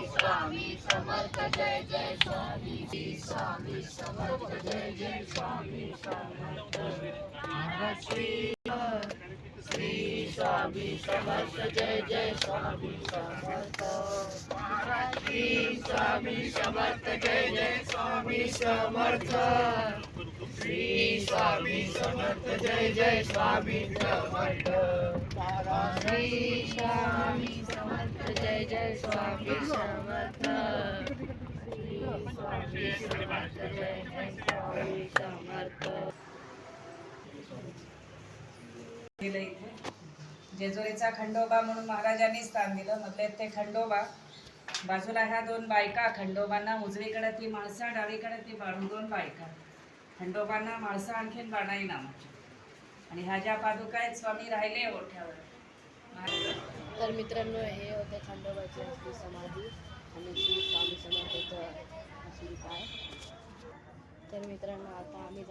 स्वामी समर्थ जय जय स्वामी स्वामी समर्थ जय जय स्वामी समर्थ महाराज श्री स्वामी समर्थ जय जय स्वामी समर्थ महाराज श्री स्वामी समर्थ जय जय स्वामी समर्थ श्री स्वामी समर्थ जय जय स्वामी समर्थ श्री स्वामी समर्थ जय जय स्वामी समर्थ श्री स्वामी समर्थ जय जय स्वामी समर्थ. जेजुरीचा खंडोबा म्हणून महाराजांनी स्थान दिलं. म्हटले ते खंडोबा बाजूला ह्या दोन बायका, खंडोबांना उजवीकडे ती माणसं, डावीकडे ती दोन बायका. खंडोबांना माणसं आणखीन बाणाई नाम. आणि ह्या ज्या पादुका आहेत स्वामी राहिले ओठ्यावर. तर मित्रांनो, हे होते खंडोबाची असली समाधी आणि श्री स्वामी समर्थाचं अशी काय. तर मित्रांनो, आता आम्ही